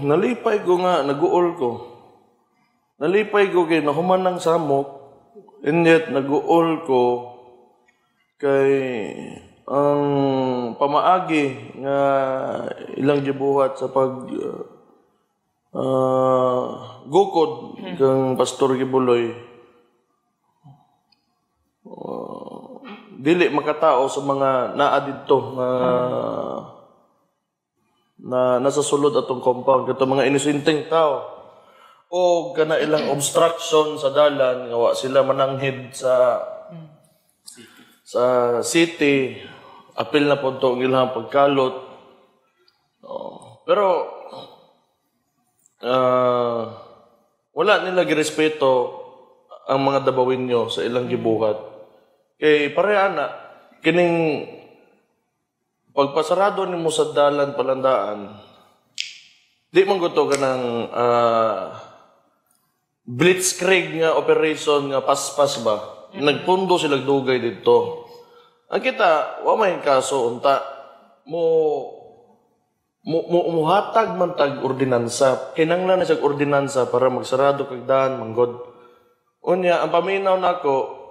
Nalipay ko nga, nag-uol ko. Nalipay ko kay nahuman ng samok, and yet nag-uol ko kay ang pamaagi nga ilang gibuhat sa pag gukod kang Pastor Gibuloy. Dili makatao sa mga naa didto na nasa sulod atong compound kato mga inosenteng tao o kana ilang obstruction sa dalan nga wa sila mananghid sa city, apil na po ito ang ilang pagkalot. Pero wala nila girespeto ang mga dabawin nyo sa ilang gibuhat. Kay pareha na, kining pagpasarado ni mo sa dalan palandaan, di man gusto ka ng blitzkrieg nga operation nga paspas ba? Nagpundo sila dugay dito. Ang kita, wa may kaso unta muhatag man tag ordinansa. Kinanglan na siya ordinansa para magsarado kag daan manggod. Unya ang paminaw nako,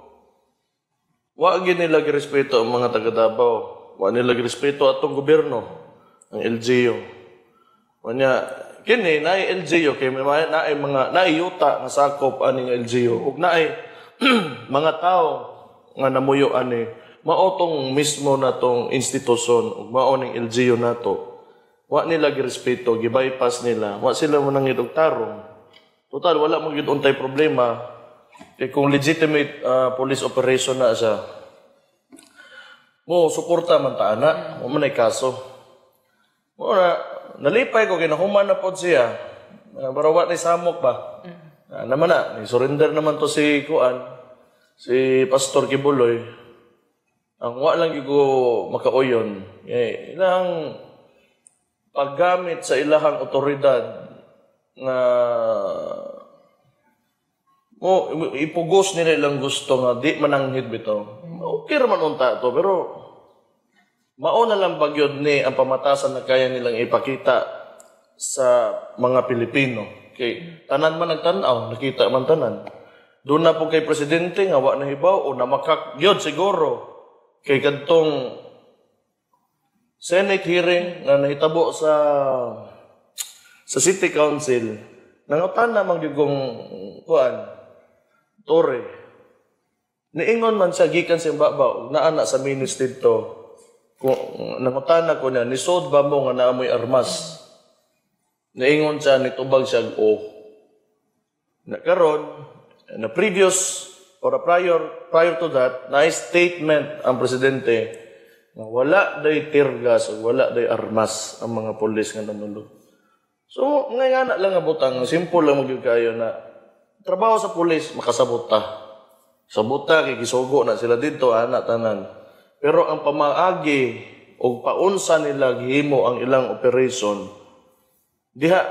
wa gyud nila girespeto ang mga taga Davao. Wa nila girespeto atong gobyerno, ang LGU. Unya kini naay LGU kay naay mga naayuta nga sakop aning LGU ug naay mga tao nga namuyo ani maotong mismo natong institusyon ug mao ning LGU nato wa nila girespeto gibypass nila wa sila manangid og tarong total wala mo gyud untay problema kay kung legitimate police operation na siya mo suporta man ta ana mo man ay kaso ora nalipay ko kinahuman na pod siya pero wa ni samok ba naman na, surrender naman to si si Pastor Gibuloy. Ang wa lang ko makauyon. Ilang paggamit sa ilahang otoridad nga ipugos nila ilang gusto nga di mananghid bitaw. Okay raman unta to, pero mauna lang bagyod ni ang pamatasan na kaya nilang ipakita sa mga Pilipino. Kay tanan man nagtanaw, nakita man tanan. Doon na po kay presidente nga wa na hibaw o namakak gyud siguro kay kadtong Senate hearing na nahitabo sa City Council. Nangutan na magyugong Tore. Niingon man siya gikan sa babaw naa na sa ministry to. Kung nangutan na ko niya nisod ba mo nga naamoy armas. Naingon siya, nitubag siya, Nakaroon, na previous, or prior to that, na statement ang presidente na wala day tirgas o wala day armas ang mga polis nga nanulog. So, ngayon lang nga butang, simple lang magyug kayo na trabaho sa polis, makasabota. Sabota, kikisugo na sila dito, anak tanan. Pero ang pamaagi o paunsa nila gihimo ang ilang operation, diha,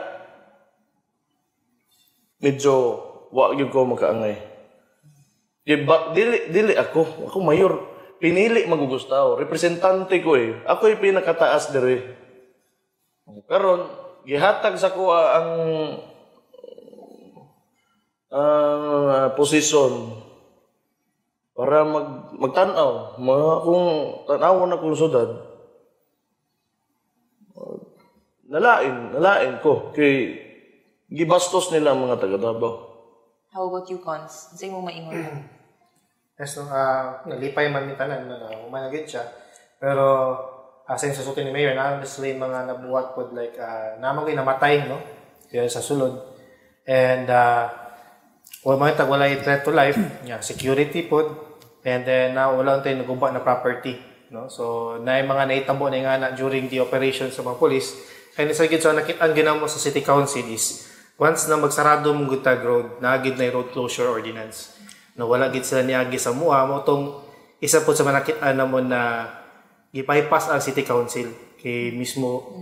medyo wag yung ko makaangay. Dili ako mayor. Pinili magugustaw. Representante ko eh. Ako yung pinakataas dire. Karon gihatag sa ko ang posisyon para magtanaw. Kung tanawon akong sudad, nalain ko kay gibastos nila ang mga taga Davao. How about you, Cons? Sa'yo mo maingon mo? Yes, nalipay man ni tanan na umanagid siya. Pero sa susutin ni Mayor, honestly, mga nabuhat po like namang namatay, no? Yan sa sulod. And mga wala yung threat to life, security po. And then wala tayo nagumba na property, no? So na yung mga naitabo na nga na during the operation sa mga police. Kaya nisagid so nakitaan ginamo sa City Council is once na magsarado mong Gutag Road, naagid na yung road closure ordinance. No, wala gid sila niagi sa mua mo tong isa po sa manakitaan na mo na i-bypass ang City Council kay mismo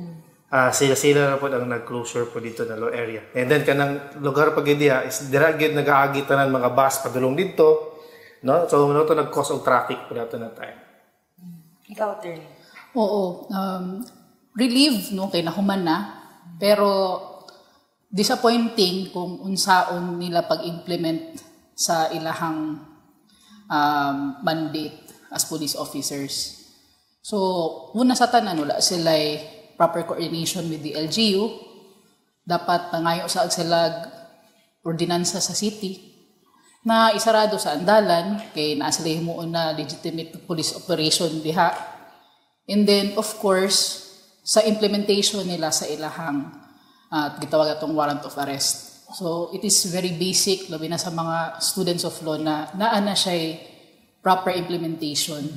sila na po ang nag-closure po dito na low area. And then kanang lugar pag diha is dira gid nag-aagi tanan mga bus padulong dito, no? So mo to nag-cause og traffic po dato na time. Ikaw, Terry. Oo, relieve no kay nahuman na. Pero disappointing kung unsaon nila pag-implement sa ilahang mandate as police officers. So, una sa tanan, wala sila proper coordination with the LGU. Dapat nangayo sa agsalag ordinansa sa city na isarado sa andalan kay naa sila himuon na legitimate police operation diha. And then, of course, sa implementation nila sa ilahang gitawag atong warrant of arrest. So, it is very basic, labi na sa mga students of law na naana siya proper implementation.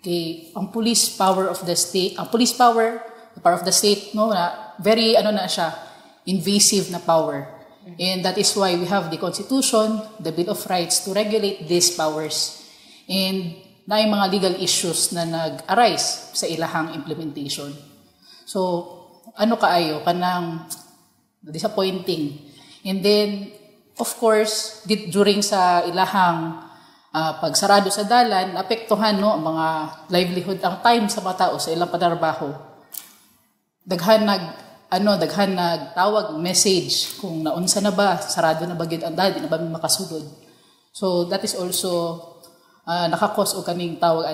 Kay ang police power of the state, the power of the state, no, na very, na siya, invasive na power. And that is why we have the Constitution, the Bill of Rights to regulate these powers. And na yung mga legal issues na nag-arise sa ilahang implementation. So, kaayo, kanang disappointing. And then, of course, during sa ilahang pagsarado sa dalan, apektuhan ang mga livelihood, ang time sa mga tao sa ilang padarbaho. Daghan nagtawag message kung naunsa na ba, sarado na ba gyud ang dalan, di na ba makasulod. So that is also nakakos o kaning tawag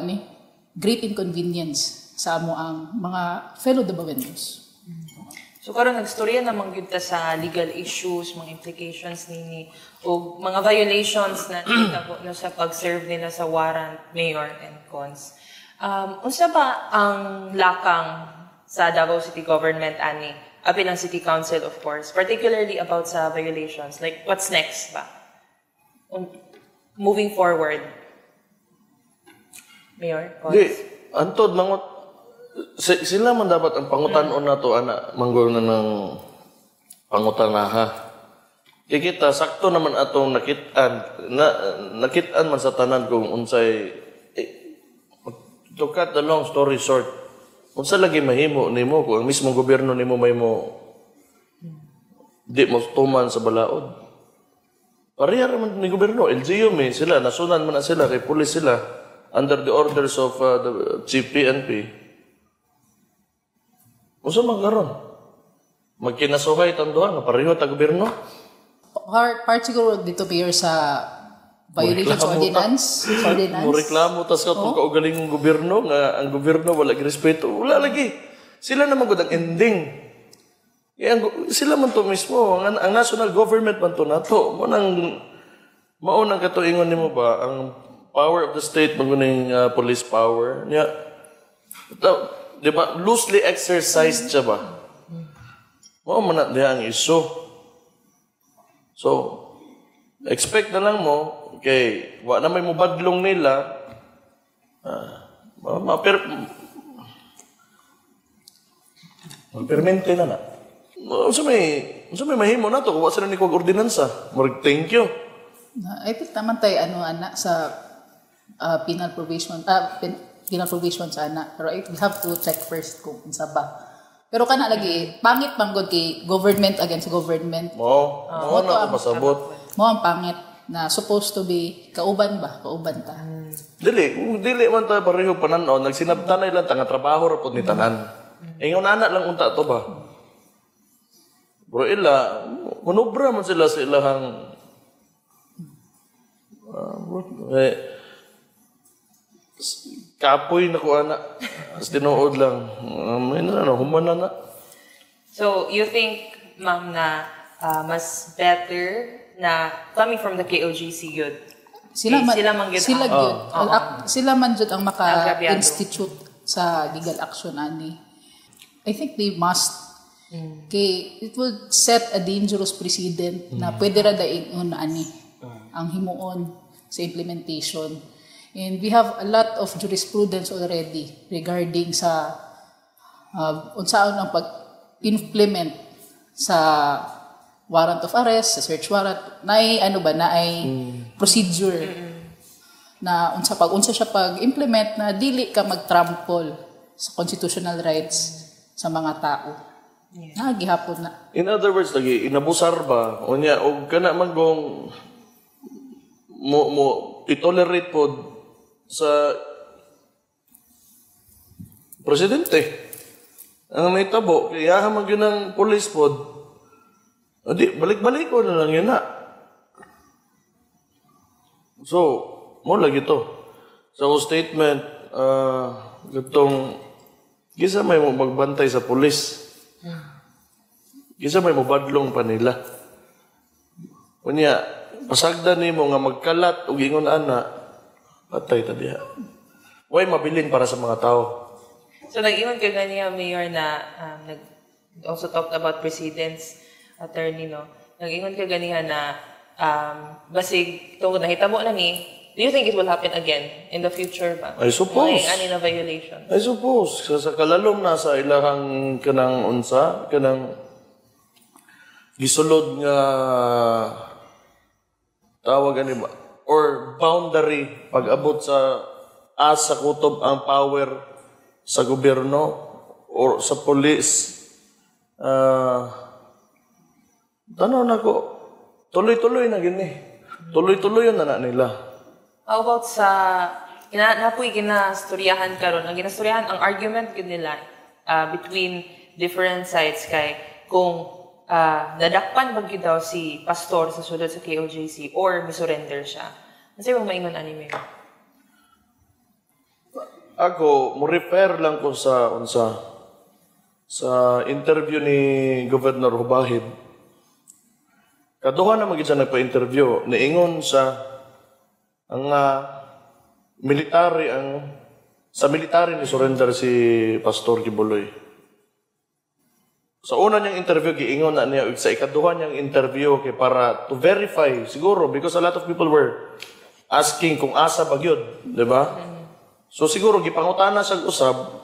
great inconvenience sa amo ang mga fellow Dabaweños. So karon nagstorya naman gyud ta sa legal issues, mga implications nini o mga violations na nakita no sa pag-serve nila sa warrant, mayor and cons. Unsa ba ang lakang sa Davao City Government ani apil ang City Council of course, particularly about sa violations, like what's next ba? Moving forward. Mayor, cons? Di, antod mangot sila man dapat ang pangutan-on nato ana manggol na ng pangutanaha. Kaya kita sakto naman atong nakitaan man sa tanan kung unsay to cut the long story short. Unsa lagi mahimo nimo kung ang mismong gobyerno nimo mahimo di mo tuman sa balaod. Pareha man ni gobyerno, LGU sila nasunan man na sila kay pulis sila under the orders of the Chief PNP. Unsa man karon? Magkinasuhay tanduhan nga pareho ta gobyerno? Part siguro dito Mayor sa violations ordinance. Reklamo tas ka tong kaugalingong gobyerno nga ang gobyerno wala girespeto. Wala lagi. Sila na magud ang ending. Sila man to mismo ang national government man to nato. Maunang katuingon nimo ba ang power of the state maguning police power niya. Di ba? Loosely exercised siya ba? Mao man na diha ang issue. So, expect na lang mo, kay wa na may mubadlong nila, permente na na. Unsa may mahimo na to, kung wa sila ni kog ordinansa. Thank you. I think naman tayo sa penal probation sa ana. Pero I have to check first kung unsa ba. Pero kana lagi pangit manggod kay government against government. Mo na masabot. Mo ang pangit na supposed to be kauban ta. Dili man ta pareho panan-on, nagsinabtanay lang ta nga trabaho ra pud ni tanan. Ingon ana lang unta to ba. Bro ila manobra man sila sa ilahang kapoy na ko ana. As tinuod lang. Human na. So, you think, ma'am, na mas better na coming from the KOGC yun? Sila man jud ang maka-institute sa legal action ani. I think they must. Kay it will set a dangerous precedent na pwede ra daingon ani ang himuon sa implementation. And we have a lot of jurisprudence already regarding sa unsaon ang pag-implement sa warrant of arrest, sa search warrant, naay procedure na unsa siya pag-implement na dili ka mag-trample sa constitutional rights sa mga tao. Yeah. Gihapon na. In other words, lagi inabusar ba unya og kana man gong mo i-tolerate pod sa presidente. ang nahitabo, kaya hamag yun ng police pod, di, balik-balik ko na lang yun na. So, mo lagi to. Sa statement, gatong, kisa may mo magbantay sa pulis. Kisa may mo badlong pa nila. Kunya, pasagdan ni mo nga magkalat, ug ingon ana, patay ta diha. Way mabilin para sa mga tao. So, nag-iwan ka ganiya, Mayor, na also talked about President's attorney, no? Nag-iwan ka ganiya na basig, tungkol nahitabo na ni, do you think it will happen again in the future ba? I suppose. Any na violation? I suppose. Sa kalalom na sa ilahang kanang unsa, kanang gisulod nga tawag ani ba? Or boundary pag-abot sa asa kutob ang power sa gobyerno or sa police. Tanaw na ko, tuloy-tuloy na gini. Tuloy-tuloy yun na nila. How about sa, napoy ginastoryahan karon, ang ginastoryahan, ang argument yun nila between different sides kay kung nadakpan ba gyud daw si pastor sa sulod sa KOJC or misurrender siya. Ano sa'yo maingon ani Mayor? Ako, mo refer lang ko sa unsa sa interview ni Governor Hubahid. Kaduha na magid siya nagpa-interview, niingon sa ang military sa military ni surrender si Pastor Kibuloy. Sa una niyang interview giingon na niya sa ikaduha niyang interview kay para to verify siguro because a lot of people were asking kung asa ba gyud, di ba? So siguro gipangutana sa usab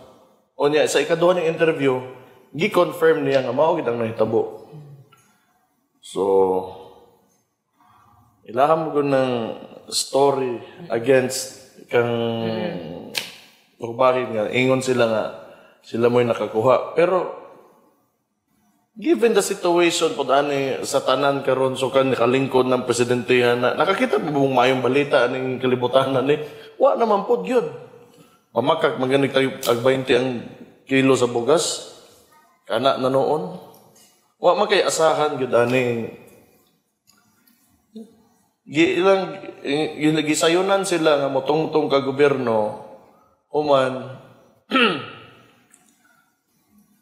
o niya sa ikaduha niyang interview gi-confirm niya nga mao gid ang nahitabo. So ilaham mo ng story against kang Hubahid nga ingon sila nga sila mo'y nakakuha. Pero given the situation po ani sa tanan karon so kan kalingkod ng presidentehan na nakakita mo bang mayong balita aning kalibutan ni wa naman pod gyud. Pamakak maganig tayo ag 20 ang kilo sa bugas kana na noon. Wa man kay asahan gyud aning gisayunan sila nga motungtong ka gobyerno human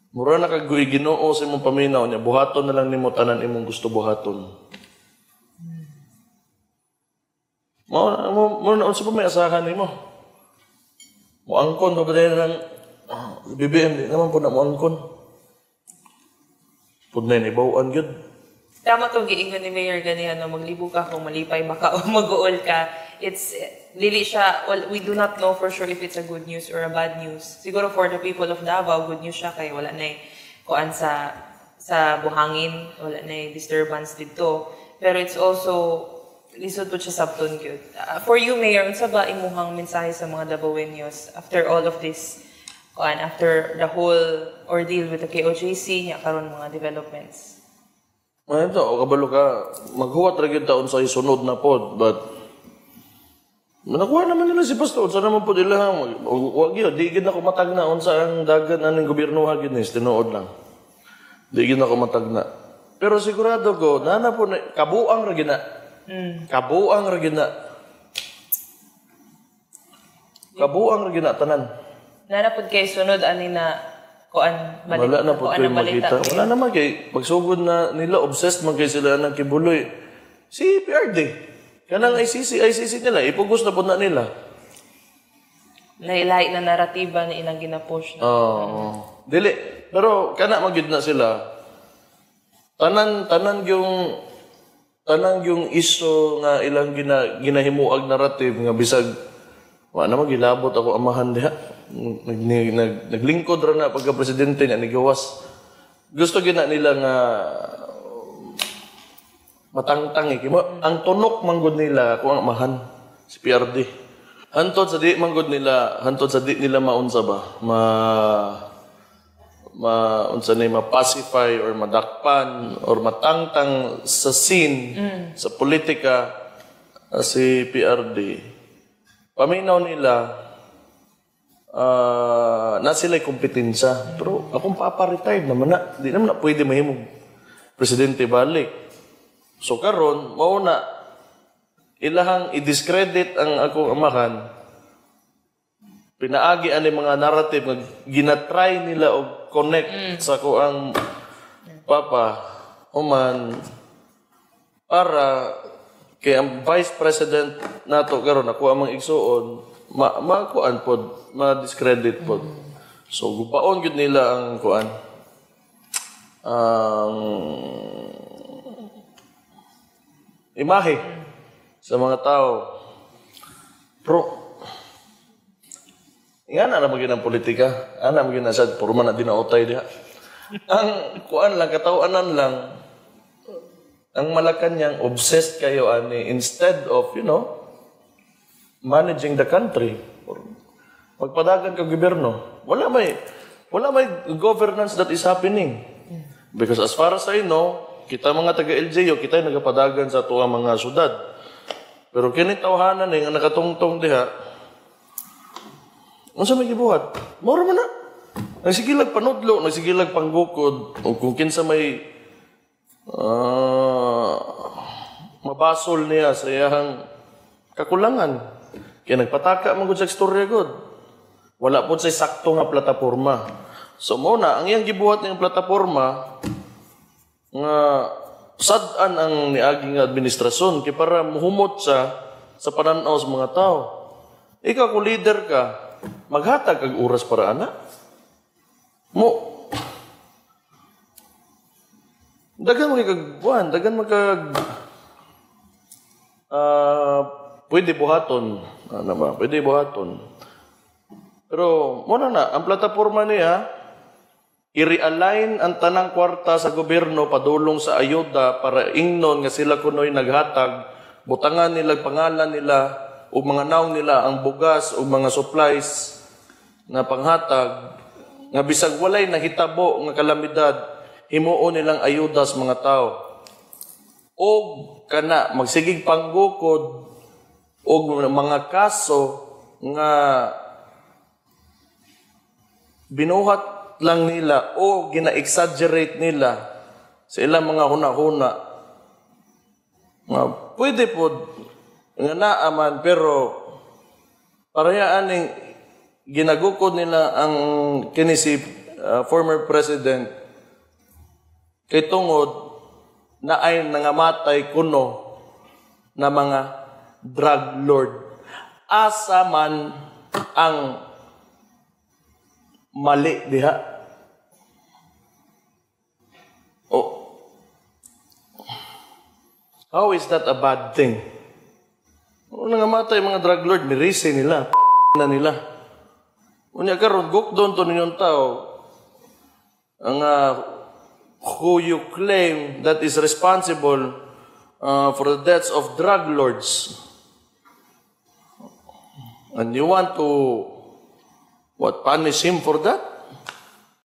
mura na kag Ginoo sa imong paminaw niya buhaton na lang nimo tanan imong gusto buhaton. Mo unsa pa may asahan nimo? Mo angkon pa ba lang BBM di naman po na mo angkon. Pud na ni bawaan gyud. Tama itong giingon ni Mayor ganihan na maglibo ka kung malipay baka o mag-uol ka. It's, dili siya, well, we do not know for sure if it's a good news or a bad news. Siguro for the people of Davao, good news siya kay wala na kuan sa buhangin, wala na disturbance dito. Pero it's also, lisod po siya sabton gyud. For you, Mayor, unsa ba imuhang mensahe sa mga Davaoenos after all of this, kuan, after the whole ordeal with the KOJC, niya karon mga developments? Ito, kabalo ka, maghuwat rin taon sa isunod na pod, but nakuha naman nila si Pastor, sa naman po nila, wag yun, di gid na kumatag na, unsa ang dagan aning gobyerno hagin is, tinuod lang. Di gid na kumatag na. Pero sigurado ko, nana po, kabuang rin na. Kabuang rin na. Kabuang rin na, tanan. Nana po kayo sunod, ani na, kuan wala na po kayo makita. Wala naman kay pagsugod na nila, obsessed man kayo sila ng Kibuloy. Si PRD, kanang ICC nila, ipugos na po na nila. Lahi-lahi na naratiba na ilang ginapush. Dili. Pero kana magyud na sila. Tanan yung iso nga ilang ginahimuag narrative nga bisag wa na magilabot ako amahan diha. Naglingkod ra na pagka-presidente niya ni gawas. Gusto gina nila nga matangtang ang tunok manggod nila kung ang amahan si PRD. Hantod sa di nila maunsa ba unsa ni ma-pacify or madakpan or matangtang sa scene sa politika si PRD. Paminaw nila na sila'y kompetensya. Pero akong papa-retired naman na. Di naman na pwede mahimong presidente balik. So karon mauna ilahang i-discredit ang akong amahan. Pinaagi ani mga narrative nga ginatry nila og connect sa ko ang papa human para kay ang vice president nato karon ako amang igsuon makuan pod ma-discredit pod. So gubaon gyud nila ang kuan ang imahe sa mga tao. Pero nga na maging ang politika, ana maging na sad puro man na dinaotay diha. Ang kuan lang katawanan lang ang Malacanang obsessed kayo ani instead of managing the country or magpadagan ka gobyerno. Wala may governance that is happening. Because as far as I know, kita mga taga-LGU, kita yung nagapadagan sa tuwa mga syudad. Pero kinitawhanan nga nakatungtong diha, ano sa may gibuhat? Moro man na. Nagsigilag panudlo, nagsigilag panggukod, o kung kinsa may mabasol niya sa iyahang kakulangan. Kaya nagpataka man gud sa istorya gud. Wala po sa sakto nga plataporma. So muna, ang iyang gibuhat ng plataporma nga sad-an ang niaging administrasyon kay para muhumot sa pananaw sa mga tao. Ikaw kung leader ka, maghatag kag oras para ana. Dagan magkagbuan, dagan pwede buhaton. Ano ba? Pwede buhaton. Pero muna na, ang plataporma niya i-realign ang tanang kwarta sa gobyerno padulong sa ayuda para ingnon nga sila kunoy naghatag, butangan nila pangalan nila o mga naong nila ang bugas o mga supplies na panghatag nga bisag walay nahitabo nga kalamidad himuon nilang ayuda sa mga tao. O kana magsigig panggukod o mga kaso nga binuhat lang nila o gina-exaggerate nila sa ilang mga huna-huna. Pwede po nga naaman pero parehaaning ginagukod nila ang kinisi former president kay tungod na ay nangamatay kuno na mga drug lord. Asa man ang mali diha. How is that a bad thing? Nangamatay mga drug lord, mirisi nila, na nila. Unya karon gukdon to ninyong tao ang who you claim that is responsible for the deaths of drug lords. And you want to punish him for that?